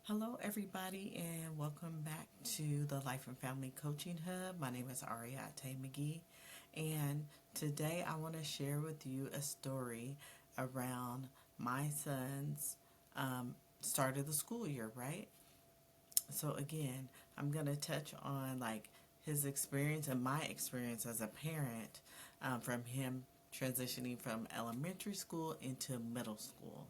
Hello, everybody, and welcome back to the Life and Family Coaching Hub. My name is Areatae McGhee, and today I want to share with you a story around my son's start of the school year, right? So, again, I'm going to touch on like his experience and my experience as a parent from him transitioning from elementary school into middle school.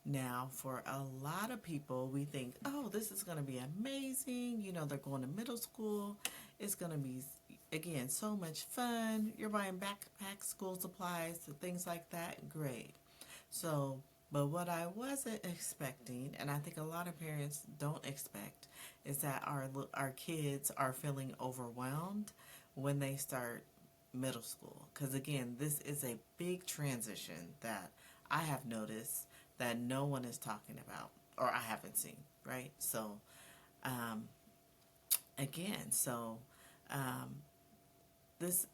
Now, for a lot of people, we think, oh, this is going to be amazing. You know, they're going to middle school. It's going to be, again, so much fun. You're buying backpack, school supplies, things like that. Great. So, but what I wasn't expecting, and I think a lot of parents don't expect, is that our kids are feeling overwhelmed when they start middle school. Because again, this is a big transition that I have noticed that no one is talking about, or I haven't seen. Right. So, um, again, so um, this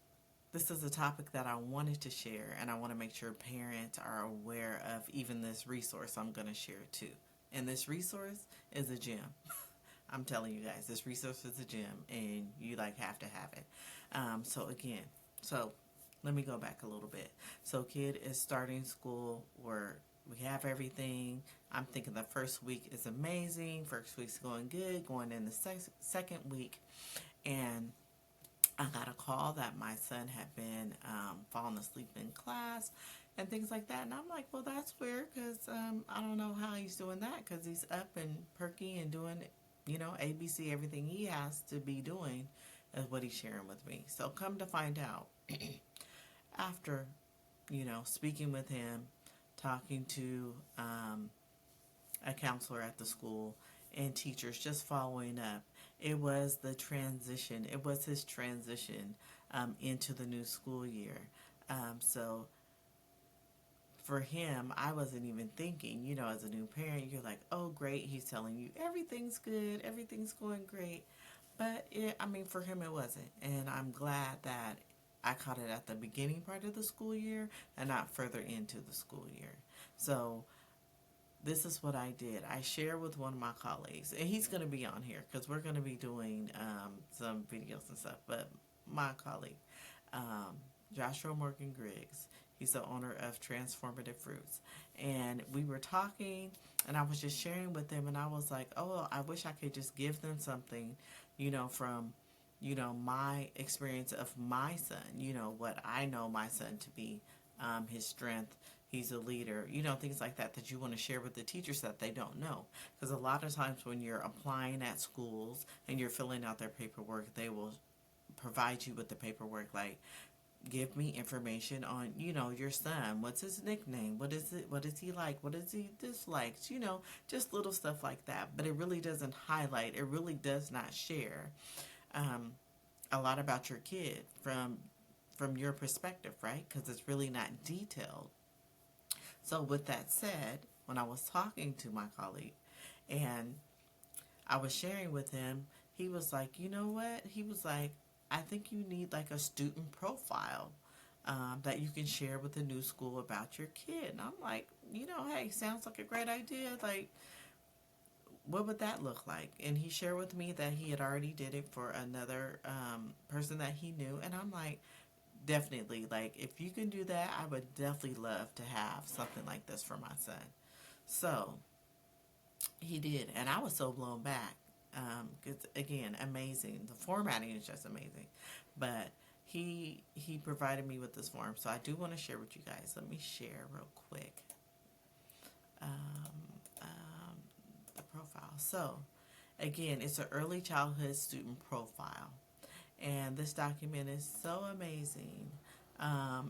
this is a topic that I wanted to share, and I want to make sure parents are aware of even this resource I'm going to share too. And this resource is a gem. I'm telling you guys, this resource is a gem, and you like have to have it. So let me go back a little bit. So kid is starting school where we have everything. I'm thinking the first week is amazing. First week's going good. Going in the second week, and I got a call that my son had been falling asleep in class and things like that. And I'm like, well, that's weird because I don't know how he's doing that because he's up and perky and doing, ABC, everything he has to be doing is what he's sharing with me. So come to find out, after, speaking with him, talking to a counselor at the school and teachers just following up. It was the transition. It was his transition into the new school year. So for him, I wasn't even thinking, as a new parent, you're like, oh, great. He's telling you everything's good, everything's going great. But for him, it wasn't. And I'm glad that I caught it at the beginning part of the school year and not further into the school year. So this is what I did. I shared with one of my colleagues, and he's going to be on here because we're going to be doing some videos and stuff. But my colleague, um, Joshua Morgan Griggs, he's the owner of Transformative Fruits. And we were talking, and I was just sharing with them, and I was like, oh, I wish I could just give them something, from my experience of my son, what I know my son to be, his strength. He's a leader, things like that that you want to share with the teachers that they don't know. Because a lot of times when you're applying at schools and you're filling out their paperwork, they will provide you with the paperwork like, give me information on, your son. What's his nickname? What is it? What is he like? What does he dislikes? Just little stuff like that. But it really doesn't highlight. It really does not share um, a lot about your kid from your perspective, right? Because it's really not detailed. So with that said, when I was talking to my colleague and I was sharing with him, he was like, you know what? He was like, I think you need like a student profile that you can share with the new school about your kid. And I'm like, hey, sounds like a great idea. Like, what would that look like? And he shared with me that he had already did it for another person that he knew. And I'm like, definitely, like, if you can do that, I would definitely love to have something like this for my son. So he did, and I was so blown back. It's again amazing. The formatting is just amazing, but he provided me with this form, so I do want to share with you guys. Let me share real quick the profile. So again, it's an early childhood student profile. And this document is so amazing.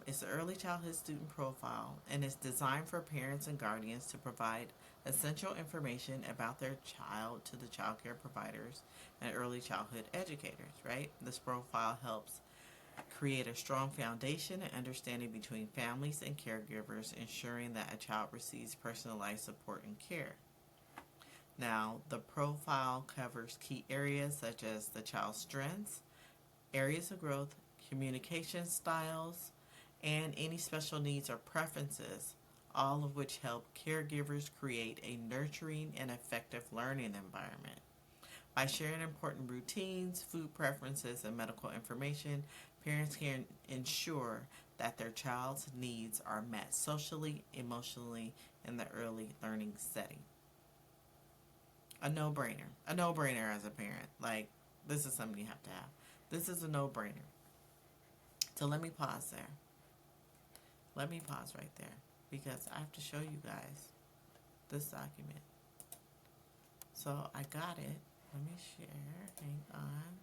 It's an early childhood student profile, and it's designed for parents and guardians to provide essential information about their child to the child care providers and early childhood educators, right? This profile helps create a strong foundation and understanding between families and caregivers, ensuring that a child receives personalized support and care. Now, the profile covers key areas such as the child's strengths, areas of growth, communication styles, and any special needs or preferences, all of which help caregivers create a nurturing and effective learning environment. By sharing important routines, food preferences, and medical information, parents can ensure that their child's needs are met socially, emotionally, in the early learning setting. A no-brainer. A no-brainer as a parent. Like, this is something you have to have. This is a no-brainer. So let me pause there. Let me pause right there because I have to show you guys this document. So I got it. Let me share. Hang on.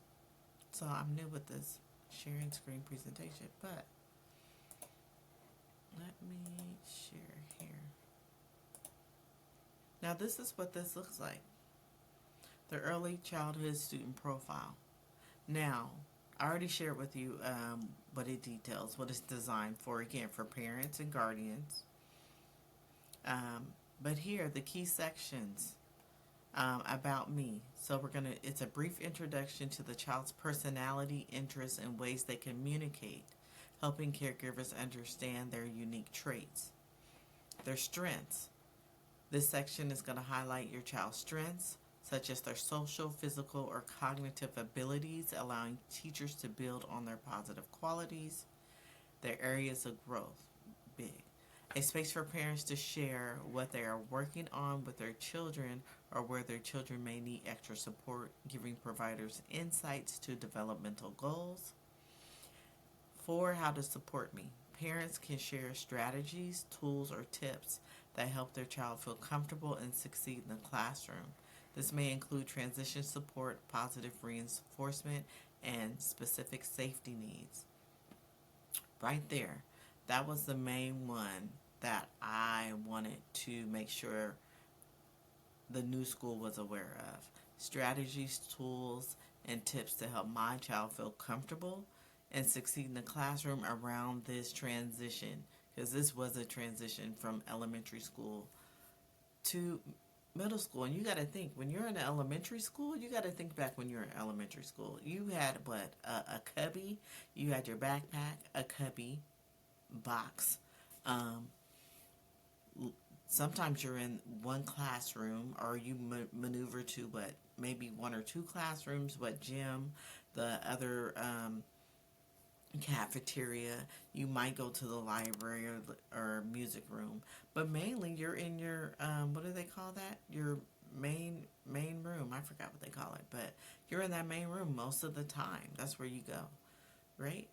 So I'm new with this sharing screen presentation, but let me share here. Now this is what this looks like. The early childhood student profile. Now, I already shared with you what it details, what it's designed for, again, for parents and guardians. But here, the key sections about me. So it's a brief introduction to the child's personality, interests, and ways they communicate, helping caregivers understand their unique traits. Their strengths. This section is going to highlight your child's strengths, such as their social, physical, or cognitive abilities, allowing teachers to build on their positive qualities. Their areas of growth, big. A space for parents to share what they are working on with their children or where their children may need extra support, giving providers insights to developmental goals. 4, how to support me. Parents can share strategies, tools, or tips that help their child feel comfortable and succeed in the classroom. This may include transition support, positive reinforcement, and specific safety needs. Right there, that was the main one that I wanted to make sure the new school was aware of. Strategies, tools, and tips to help my child feel comfortable and succeed in the classroom around this transition, because this was a transition from elementary school to middle school. And you got to think, when you're in elementary school, you got to think back when you were in elementary school. You had what? A cubby. You had your backpack, a cubby, box. Sometimes you're in one classroom, or you maneuver to what? Maybe 1 or 2 classrooms. What gym? The other cafeteria. You might go to the library or music room, but mainly you're in your what do they call that? Your main room. I forgot what they call it, but you're in that main room most of the time. That's where you go, right?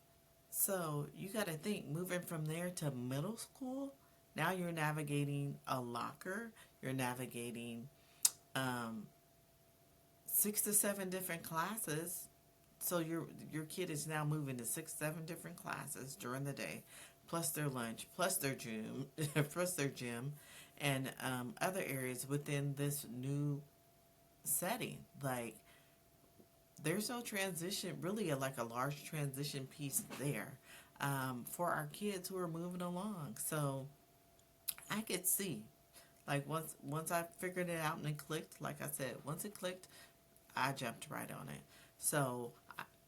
So you got to think, moving from there to middle school. Now you're navigating a locker. You're navigating 6 to 7 different classes. So your kid is now moving to 6, 7 different classes during the day, plus their lunch, plus their gym, and other areas within this new setting. Like, there's no transition, really, like a large transition piece there for our kids who are moving along. So I could see, like, once I figured it out and it clicked, like I said, once it clicked, I jumped right on it. So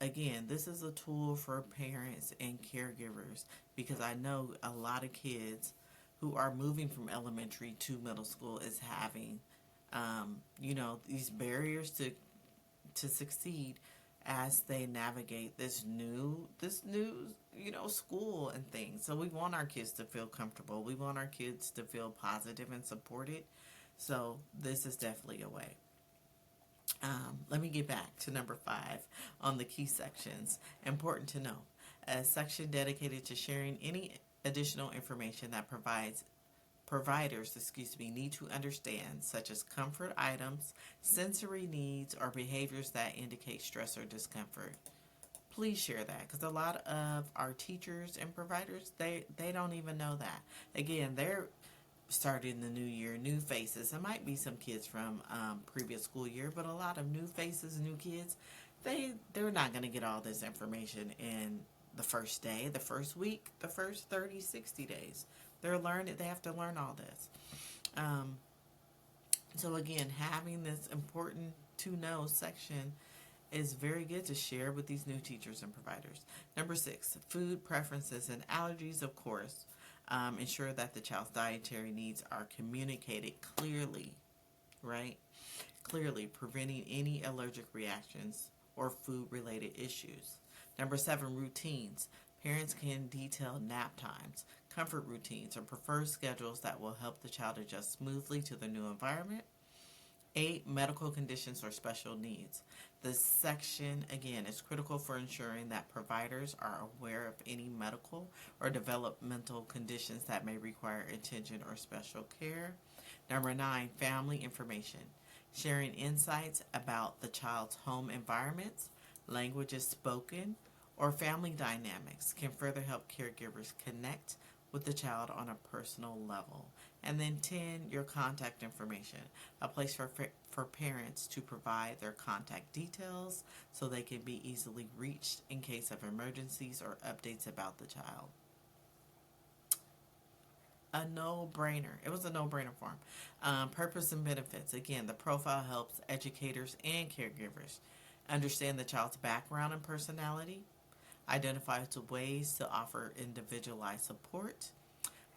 again, this is a tool for parents and caregivers, because I know a lot of kids who are moving from elementary to middle school is having, these barriers to succeed as they navigate this new school and things. So we want our kids to feel comfortable. We want our kids to feel positive and supported. So this is definitely a way. Let me get back to number 5 on the key sections. Important to know. A section dedicated to sharing any additional information that providers need to understand, such as comfort items, sensory needs, or behaviors that indicate stress or discomfort. Please share that, because a lot of our teachers and providers, they don't even know that. Again, they're starting the new year, new faces. There might be some kids from previous school year, but a lot of new faces, new kids, they're not going to get all this information in the first day, the first week, the first 30, 60 days. They have to learn all this. So again, having this important to know section is very good to share with these new teachers and providers. Number 6, food preferences and allergies, of course. Ensure that the child's dietary needs are communicated clearly, right? Clearly, preventing any allergic reactions or food-related issues. Number 7, routines. Parents can detail nap times, comfort routines, or preferred schedules that will help the child adjust smoothly to the new environment. 8, medical conditions or special needs. This section, again, is critical for ensuring that providers are aware of any medical or developmental conditions that may require attention or special care. Number 9, family information. Sharing insights about the child's home environments, languages spoken, or family dynamics can further help caregivers connect with the child on a personal level. And then 10, your contact information, a place for parents to provide their contact details so they can be easily reached in case of emergencies or updates about the child. A no-brainer. It was a no-brainer for him. Purpose and benefits. Again, the profile helps educators and caregivers understand the child's background and personality, identifies ways to offer individualized support,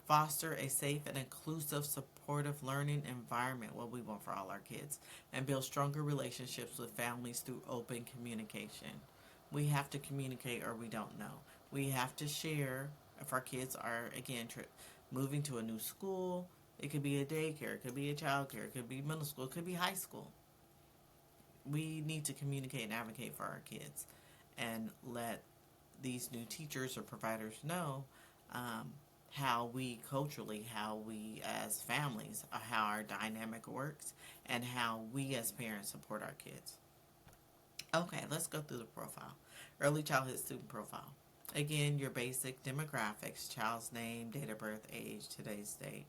foster a safe and inclusive, supportive learning environment, what we want for all our kids, and build stronger relationships with families through open communication. We have to communicate or we don't know. We have to share if our kids are, again, moving to a new school. It could be a daycare, it could be a child care, it could be middle school, it could be high school. We need to communicate and advocate for our kids and let these new teachers or providers know how we culturally, how we as families, how our dynamic works, and how we as parents support our kids. Okay, let's go through the profile. Early childhood student profile. Again, your basic demographics, child's name, date of birth, age, today's date.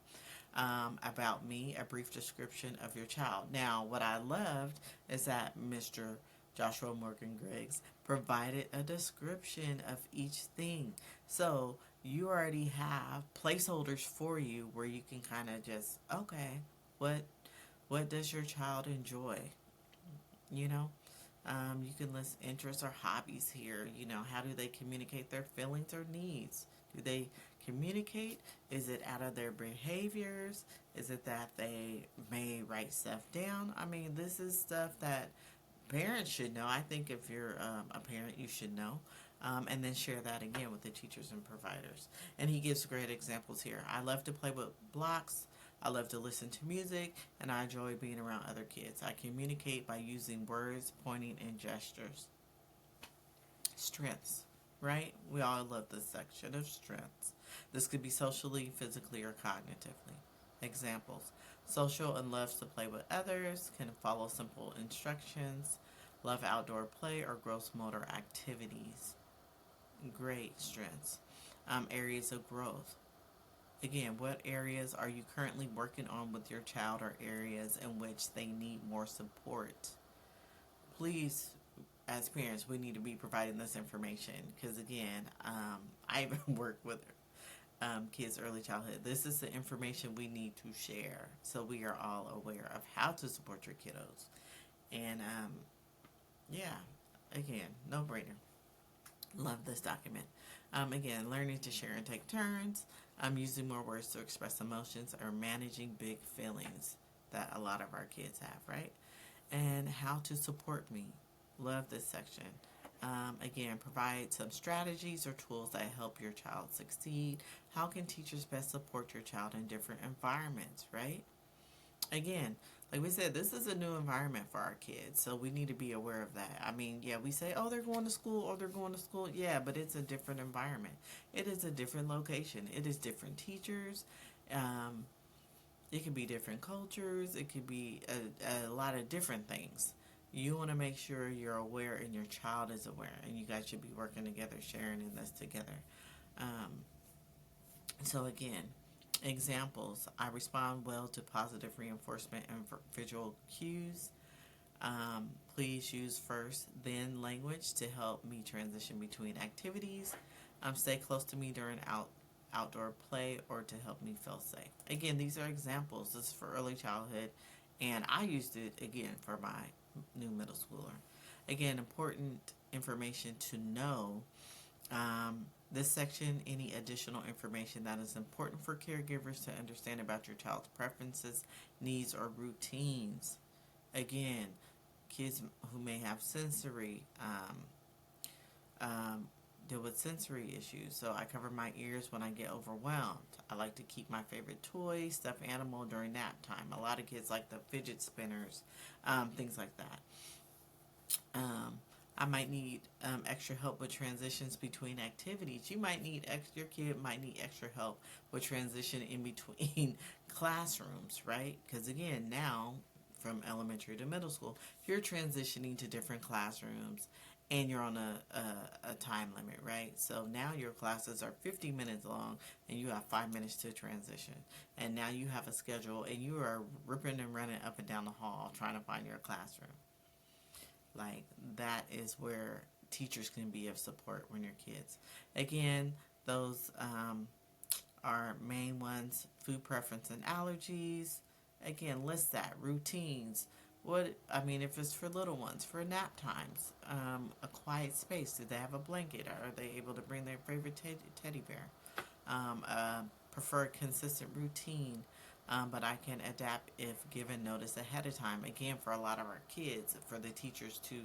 About me, a brief description of your child. Now, what I loved is that Mr. Joshua Morgan Griggs provided a description of each thing. So you already have placeholders for you where you can kind of just, okay, what does your child enjoy? You know, you can list interests or hobbies here. You know, how do they communicate their feelings or needs? Do they communicate? Is it out of their behaviors? Is it that they may write stuff down? I mean, this is stuff that parents should know. I think if you're a parent, you should know. And then share that again with the teachers and providers. And he gives great examples here. I love to play with blocks. I love to listen to music, and I enjoy being around other kids. I communicate by using words, pointing, and gestures. Strengths, right? We all love this section of strengths. This could be socially, physically, or cognitively. Examples. Social and loves to play with others, can follow simple instructions, love outdoor play or gross motor activities. Great strengths. Areas of growth. Again, what areas are you currently working on with your child or areas in which they need more support? Please, as parents, we need to be providing this information because, again, I even work with kids' early childhood. This is the information we need to share so we are all aware of how to support your kiddos. And, yeah, again, no-brainer. Love this document. Again, learning to share and take turns. Using more words to express emotions or managing big feelings that a lot of our kids have, right? And how to support me. Love this section. Again, provide some strategies or tools that help your child succeed. How can teachers best support your child in different environments, right? Again, like we said, this is a new environment for our kids, so we need to be aware of that. I mean, yeah, we say, oh, they're going to school, Yeah, but it's a different environment. It is a different location. It is different teachers. It could be different cultures. It could be a lot of different things. You want to make sure you're aware and your child is aware, and you guys should be working together, sharing in this together. So again, examples. I respond well to positive reinforcement and visual cues. Please use first, then language to help me transition between activities. Stay close to me during outdoor play or to help me feel safe. Again, these are examples. This is for early childhood, and I used it again for my new middle schooler. Again, important information to know This section, any additional information that is important for caregivers to understand about your child's preferences, needs, or routines. Again, kids who may have sensory deal with sensory issues. So I cover my ears when I get overwhelmed. I like to keep my favorite toy, stuffed animal during nap time. A lot of kids like the fidget spinners, things like that. I might need extra help with transitions between activities. You might need your kid might need extra help with transition in between classrooms, right? Because again, now from elementary to middle school, you're transitioning to different classrooms, and you're on a time limit, right? So now your classes are 50 minutes long, and you have 5 minutes to transition. And now you have a schedule, and you are ripping and running up and down the hall trying to find your classroom. Like, that is where teachers can be of support when you're kids. Again, those are main ones: food preference and allergies. Again, list that. Routines. If it's for little ones, for nap times, a quiet space. Do they have a blanket? Are they able to bring their favorite teddy bear? Prefer consistent routine, but I can adapt if given notice ahead of time. Again, for a lot of our kids, for the teachers to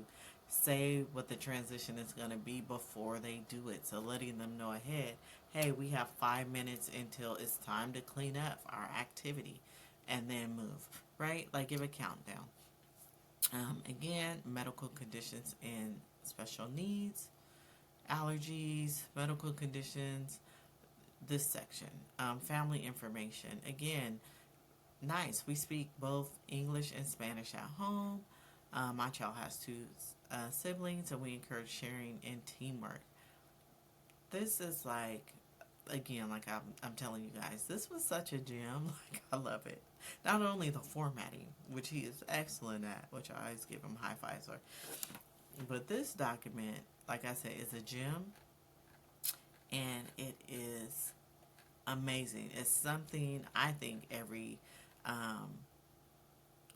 say what the transition is going to be before they do it. So letting them know ahead, hey, we have 5 minutes until it's time to clean up our activity and then move, right? Like, give a countdown. Again, medical conditions and special needs, allergies, medical conditions, this section. Family information. Again, nice. We speak both English and Spanish at home. My child has two siblings, and we encourage sharing and teamwork. This is like, again, like I'm telling you guys, this was such a gem. Like, I love it. Not only the formatting, which he is excellent at, which I always give him high fives for, but this document, like I said, is a gem, and it is amazing. It's something I think every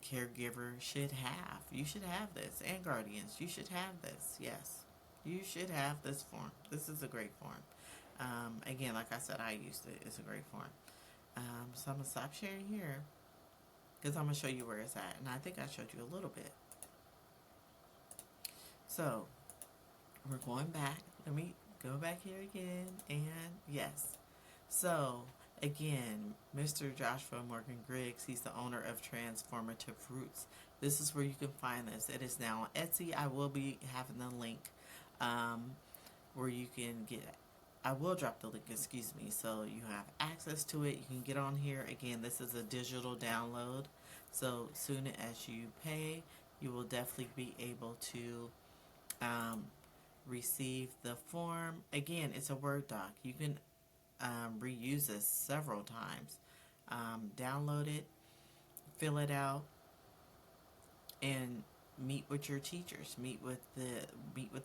caregiver should have. You should have this, and guardians. You should have this. Yes, you should have this form. This is a great form. Again, like I said, I used it. It's a great form. So I'm going to stop sharing here because I'm going to show you where it's at. And I think I showed you a little bit. So we're going back. Let me go back here again. And yes. So again, Mr. Joshua Morgan Griggs, he's the owner of Transformative Roots. This is where you can find this. It is now on Etsy. I will be having the link where you can get it. I will drop the link, excuse me, so you have access to it. You can get on here. Again, this is a digital download. So soon as you pay, you will definitely be able to receive the form. Again, it's a Word doc. You can reuse this several times. Download it, fill it out, and meet with your teachers. Meet with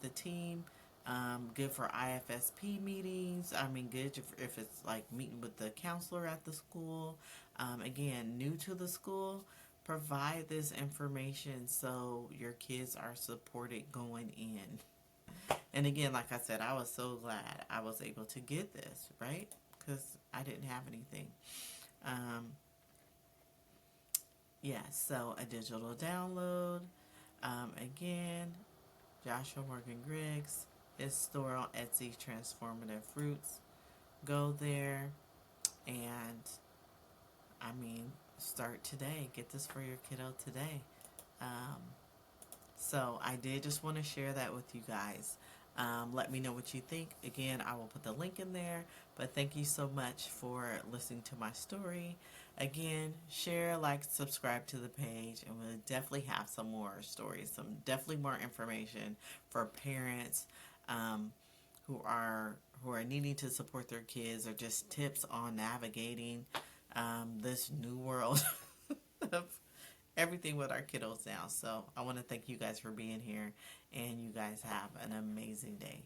the team. Good for IFSP meetings. Good if it's like meeting with the counselor at the school. Again, new to the school, provide this information so your kids are supported going in. And again, like I said, I was so glad I was able to get this, right? Because I didn't have anything. So a digital download. Again, Joshua Morgan Griggs. His store on Etsy, Transformative Roots. Go there and, start today. Get this for your kiddo today. So I did just want to share that with you guys. Let me know what you think. Again, I will put the link in there. But thank you so much for listening to my story. Again, share, like, subscribe to the page, and we'll definitely have some more stories, definitely more information for parents who are needing to support their kids, or just tips on navigating this new world of everything with our kiddos now. So I want to thank you guys for being here, and you guys have an amazing day.